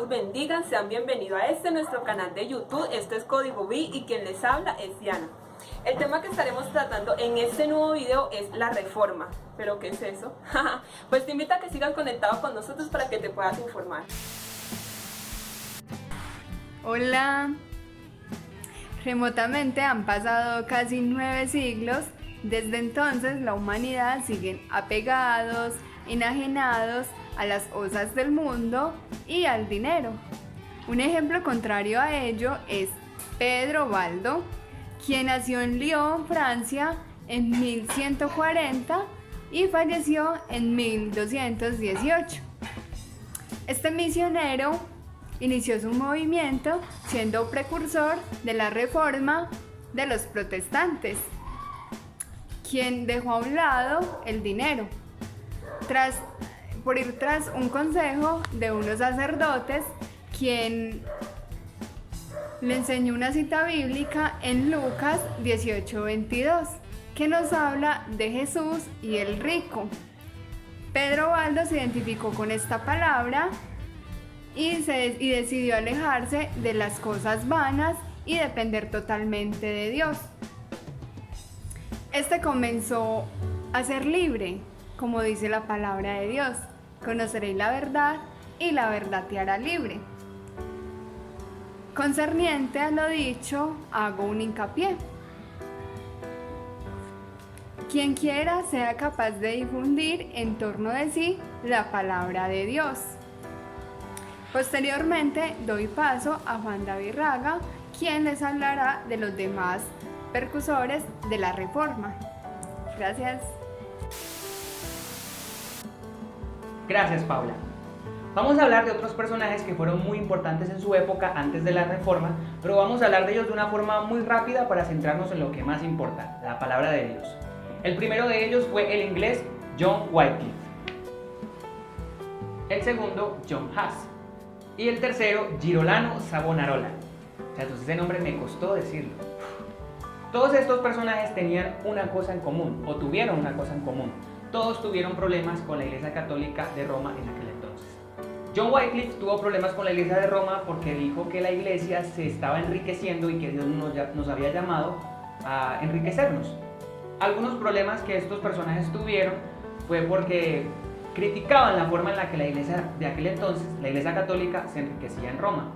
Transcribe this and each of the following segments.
los bendiga, sean bienvenidos a nuestro canal de YouTube. Esto es Código B y quien les habla es Diana. El tema que estaremos tratando en este nuevo video es la reforma. ¿Pero qué es eso? Pues te invito a que sigas conectado con nosotros para que te puedas informar. Hola. Remotamente han pasado casi 9 siglos. Desde entonces la humanidad sigue apegados, enajenados a las cosas del mundo y al dinero. Un ejemplo contrario a ello es Pedro Baldo, quien nació en Lyon, Francia, en 1140 y falleció en 1218. Este misionero inició su movimiento siendo precursor de la reforma de los protestantes, quien dejó a un lado el dinero, por ir tras un consejo de unos sacerdotes, quien le enseñó una cita bíblica en Lucas 18:22, que nos habla de Jesús y el rico. Pedro Baldo se identificó con esta palabra y decidió alejarse de las cosas vanas y depender totalmente de Dios. Este comenzó a ser libre, como dice la palabra de Dios: conoceréis la verdad y la verdad te hará libre. Concerniente a lo dicho, hago un hincapié. Quien quiera sea capaz de difundir en torno de sí la palabra de Dios. Posteriormente doy paso a Juan David Raga, quien les hablará de los demás precursores de la reforma. Gracias. Gracias, Paula. Vamos a hablar de otros personajes que fueron muy importantes en su época antes de la reforma, pero vamos a hablar de ellos de una forma muy rápida para centrarnos en lo que más importa, la palabra de Dios. El primero de ellos fue el inglés John Wycliffe. El segundo, John Huss. Y el tercero, Girolamo Savonarola. Entonces ese nombre me costó decirlo. Todos estos personajes tenían una cosa en común, o tuvieron una cosa en común. Todos tuvieron problemas con la Iglesia Católica de Roma en aquel entonces. John Wycliffe tuvo problemas con la Iglesia de Roma porque dijo que la Iglesia se estaba enriqueciendo y que Dios nos había llamado a enriquecernos. Algunos problemas que estos personajes tuvieron fue porque criticaban la forma en la que la Iglesia de aquel entonces, la Iglesia Católica, se enriquecía en Roma.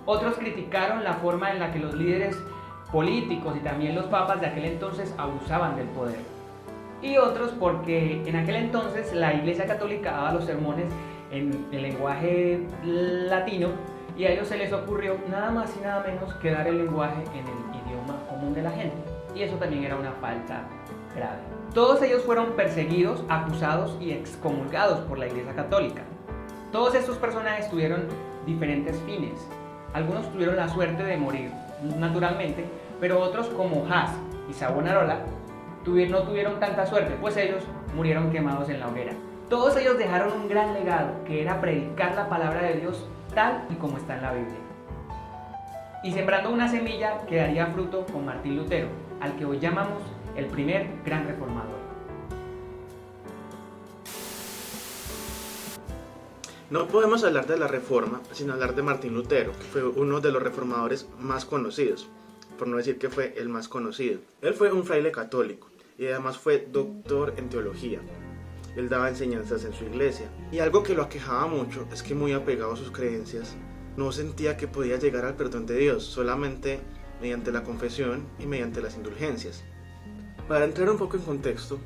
Otros criticaron la forma en la que los líderes políticos y también los papas de aquel entonces abusaban del poder. Y otros porque en aquel entonces la Iglesia Católica daba los sermones en el lenguaje latino y a ellos se les ocurrió nada más y nada menos que dar el lenguaje en el idioma común de la gente. Y eso también era una falta grave. Todos ellos fueron perseguidos, acusados y excomulgados por la Iglesia Católica. Todos estos personajes tuvieron diferentes fines. Algunos tuvieron la suerte de morir naturalmente, pero otros, como Huss y Savonarola, no tuvieron tanta suerte, pues ellos murieron quemados en la hoguera. Todos ellos dejaron un gran legado, que era predicar la palabra de Dios tal y como está en la Biblia. Y sembrando una semilla que daría fruto con Martín Lutero, al que hoy llamamos el primer gran reformador. No podemos hablar de la Reforma sin hablar de Martín Lutero, que fue uno de los reformadores más conocidos, por no decir que fue el más conocido. Él fue un fraile católico y además fue doctor en teología. Él daba enseñanzas en su iglesia, y algo que lo aquejaba mucho es que, muy apegado a sus creencias, no sentía que podía llegar al perdón de Dios solamente mediante la confesión y mediante las indulgencias. Para entrar un poco en contexto,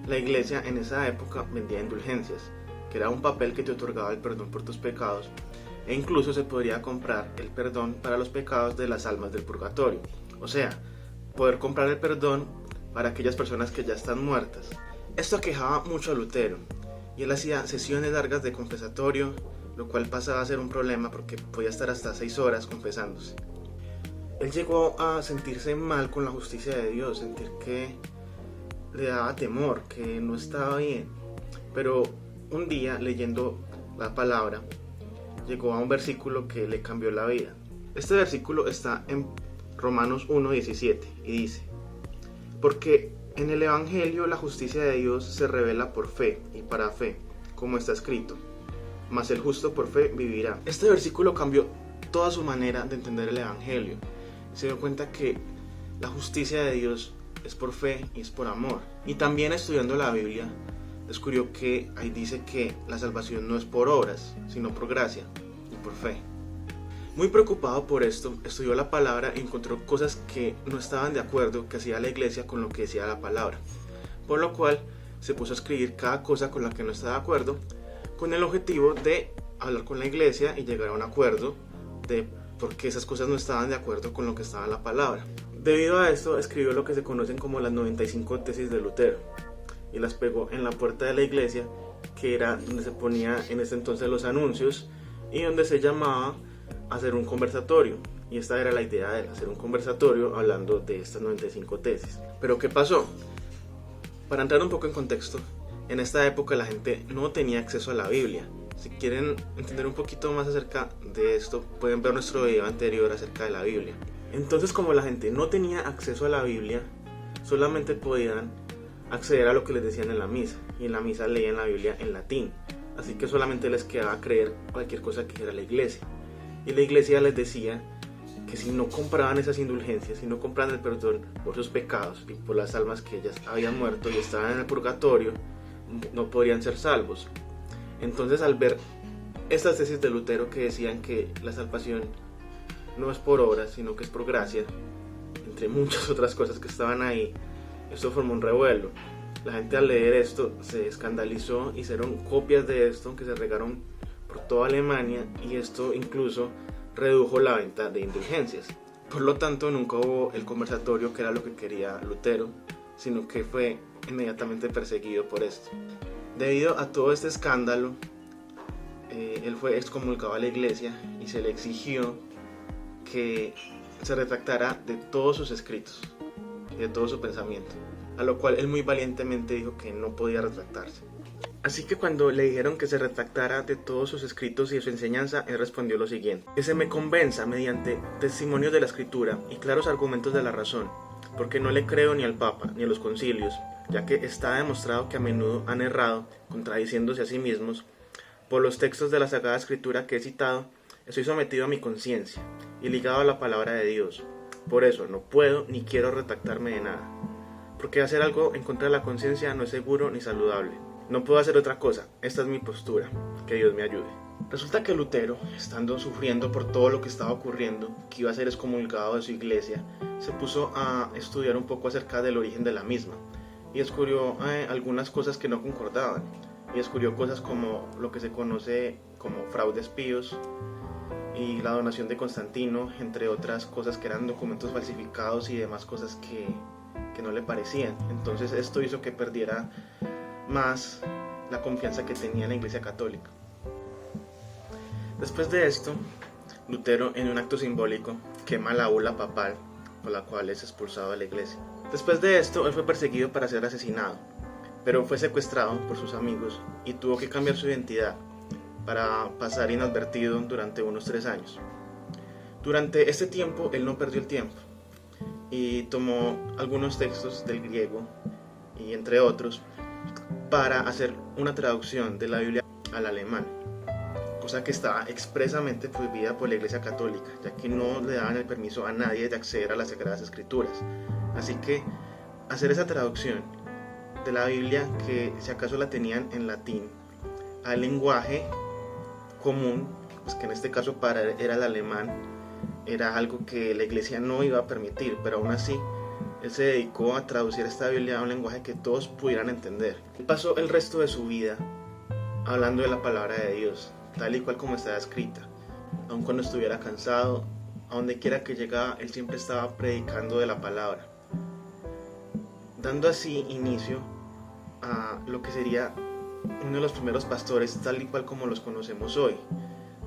la iglesia en esa época vendía indulgencias, que era un papel que te otorgaba el perdón por tus pecados, e incluso se podría comprar el perdón para los pecados de las almas del purgatorio, o sea, poder comprar el perdón para aquellas personas que ya están muertas. Esto aquejaba mucho a Lutero, y él hacía sesiones largas de confesatorio, lo cual pasaba a ser un problema porque podía estar hasta 6 horas confesándose. Él llegó a sentirse mal con la justicia de Dios, sentir que le daba temor, que no estaba bien, pero un día, leyendo la palabra, llegó a un versículo que le cambió la vida. Este versículo está en Romanos 1:17 y dice: porque en el Evangelio la justicia de Dios se revela por fe y para fe, como está escrito: mas el justo por fe vivirá. Este versículo cambió toda su manera de entender el Evangelio. Se dio cuenta que la justicia de Dios es por fe y es por amor. Y también estudiando la Biblia, descubrió que ahí dice que la salvación no es por obras, sino por gracia y por fe. Muy preocupado por esto, estudió la palabra y encontró cosas que no estaban de acuerdo que hacía la iglesia con lo que decía la palabra. Por lo cual se puso a escribir cada cosa con la que no estaba de acuerdo, con el objetivo de hablar con la iglesia y llegar a un acuerdo de por qué esas cosas no estaban de acuerdo con lo que estaba en la palabra. Debido a esto, escribió lo que se conocen como las 95 tesis de Lutero y las pegó en la puerta de la iglesia, que era donde se ponía en ese entonces los anuncios y donde se llamaba hacer un conversatorio. Y esta era la idea de hacer un conversatorio hablando de estas 95 tesis. Pero ¿qué pasó? Para entrar un poco en contexto, en esta época la gente no tenía acceso a la Biblia. Si quieren entender un poquito más acerca de esto, pueden ver nuestro video anterior acerca de la Biblia. Entonces, como la gente no tenía acceso a la Biblia, solamente podían acceder a lo que les decían en la misa. Y en la misa leían la Biblia en latín. Así que solamente les quedaba creer cualquier cosa que dijera la iglesia. Y la iglesia les decía que si no compraban esas indulgencias, si no compraban el perdón por sus pecados y por las almas que ellas habían muerto y estaban en el purgatorio, no podrían ser salvos. Entonces, al ver estas tesis de Lutero que decían que la salvación no es por obras, sino que es por gracia, entre muchas otras cosas que estaban ahí, esto formó un revuelo. La gente al leer esto se escandalizó, hicieron copias de esto que se regaron por toda Alemania, y esto incluso redujo la venta de indulgencias. Por lo tanto, nunca hubo el conversatorio que era lo que quería Lutero, sino que fue inmediatamente perseguido por esto. Debido a todo este escándalo, él fue excomulgado a la iglesia y se le exigió que se retractara de todos sus escritos y de todo su pensamiento, a lo cual él muy valientemente dijo que no podía retractarse. Así que cuando le dijeron que se retractara de todos sus escritos y de su enseñanza, él respondió lo siguiente: que se me convenza mediante testimonios de la escritura y claros argumentos de la razón, porque no le creo ni al Papa ni a los concilios, ya que está demostrado que a menudo han errado, contradiciéndose a sí mismos. Por los textos de la Sagrada Escritura que he citado, estoy sometido a mi conciencia y ligado a la palabra de Dios. Por eso no puedo ni quiero retractarme de nada, porque hacer algo en contra de la conciencia no es seguro ni saludable. No puedo hacer otra cosa, esta es mi postura, que Dios me ayude. Resulta que Lutero, estando sufriendo por todo lo que estaba ocurriendo, que iba a ser excomulgado de su iglesia, se puso a estudiar un poco acerca del origen de la misma, y descubrió algunas cosas que no concordaban, y descubrió cosas como lo que se conoce como fraudes píos y la donación de Constantino, entre otras cosas que eran documentos falsificados y demás cosas que no le parecían. Entonces esto hizo que perdiera más la confianza que tenía en la Iglesia Católica. Después de esto, Lutero, en un acto simbólico, quema la bula papal por la cual es expulsado de la iglesia. Después de esto, él fue perseguido para ser asesinado, pero fue secuestrado por sus amigos y tuvo que cambiar su identidad para pasar inadvertido durante unos 3 años. Durante este tiempo, él no perdió el tiempo y tomó algunos textos del griego y entre otros para hacer una traducción de la Biblia al alemán, cosa que estaba expresamente prohibida por la Iglesia Católica, ya que no le daban el permiso a nadie de acceder a las Sagradas Escrituras. Así que hacer esa traducción de la Biblia, que si acaso la tenían en latín, al lenguaje común, pues que en este caso era el alemán, era algo que la Iglesia no iba a permitir, pero aún así él se dedicó a traducir esta Biblia a un lenguaje que todos pudieran entender. Él pasó el resto de su vida hablando de la palabra de Dios, tal y cual como estaba escrita. Aun cuando estuviera cansado, a donde quiera que llegaba, él siempre estaba predicando de la palabra, dando así inicio a lo que sería uno de los primeros pastores, tal y cual como los conocemos hoy,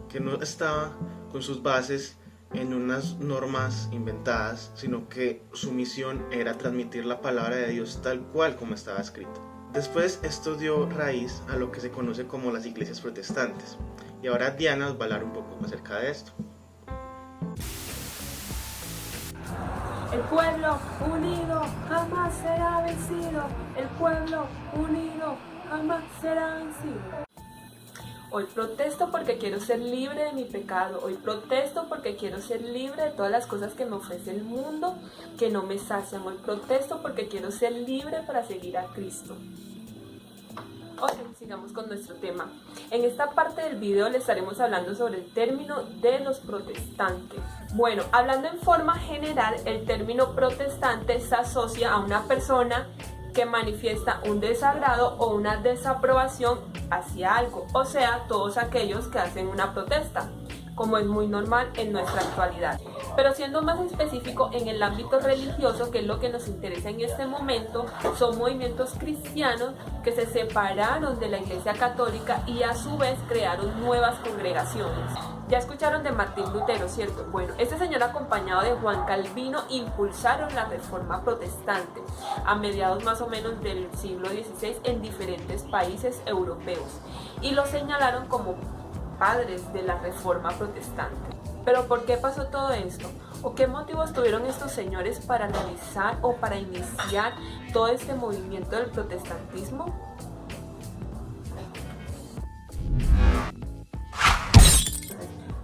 que no estaba con sus bases en unas normas inventadas, sino que su misión era transmitir la palabra de Dios tal cual como estaba escrita. Después esto dio raíz a lo que se conoce como las iglesias protestantes, y ahora Diana nos va a hablar un poco acerca de esto. El pueblo unido jamás será vencido. El pueblo unido jamás será vencido. Hoy protesto porque quiero ser libre de mi pecado. Hoy protesto porque quiero ser libre de todas las cosas que me ofrece el mundo que no me sacian. Hoy protesto porque quiero ser libre para seguir a Cristo. Ok, sigamos con nuestro tema. En esta parte del video les estaremos hablando sobre el término de los protestantes. Bueno, hablando en forma general, el término protestante se asocia a una persona que manifiesta un desagrado o una desaprobación hacia algo, o sea, todos aquellos que hacen una protesta, como es muy normal en nuestra actualidad. Pero siendo más específico en el ámbito religioso, que es lo que nos interesa en este momento, son movimientos cristianos que se separaron de la Iglesia Católica y a su vez crearon nuevas congregaciones. Ya escucharon de Martín Lutero, ¿cierto? Bueno, este señor acompañado de Juan Calvino impulsaron la Reforma Protestante a mediados más o menos del siglo XVI en diferentes países europeos y lo señalaron como padres de la Reforma Protestante. Pero ¿por qué pasó todo esto? ¿O qué motivos tuvieron estos señores para realizar o para iniciar todo este movimiento del protestantismo?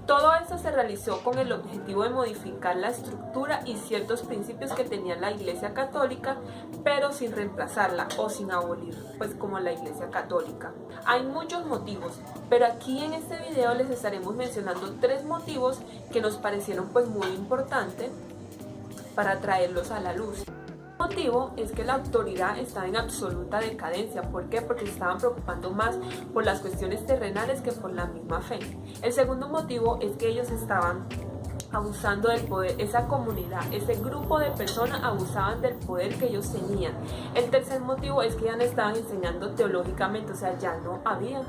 Todo esto se realizó con el objetivo de modificar la estructura y ciertos principios que tenía la Iglesia Católica, pero sin reemplazarla o sin abolir, pues como la Iglesia Católica. Hay muchos motivos, pero aquí en este video les estaremos mencionando 3 motivos que nos parecieron pues muy importantes para traerlos a la luz. El motivo es que la autoridad estaba en absoluta decadencia. ¿Por qué? Porque se estaban preocupando más por las cuestiones terrenales que por la misma fe. El segundo motivo es que ellos estaban abusando del poder, esa comunidad, ese grupo de personas abusaban del poder que ellos tenían. El tercer motivo es que ya no estaban enseñando teológicamente, o sea, ya no había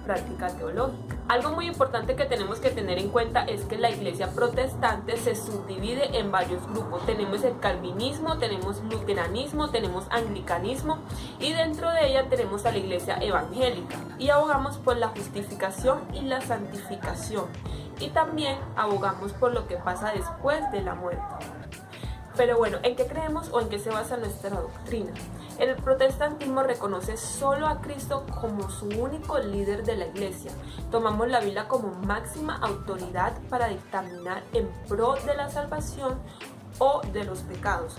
práctica teológica. Algo muy importante que tenemos que tener en cuenta es que la iglesia protestante se subdivide en varios grupos. Tenemos el calvinismo, tenemos luteranismo, tenemos anglicanismo y dentro de ella tenemos a la iglesia evangélica y abogamos por la justificación y la santificación y también abogamos por lo que pasa después de la muerte. Pero bueno, ¿en qué creemos o en qué se basa nuestra doctrina? El protestantismo reconoce solo a Cristo como su único líder de la iglesia. Tomamos la Biblia como máxima autoridad para dictaminar en pro de la salvación o de los pecados.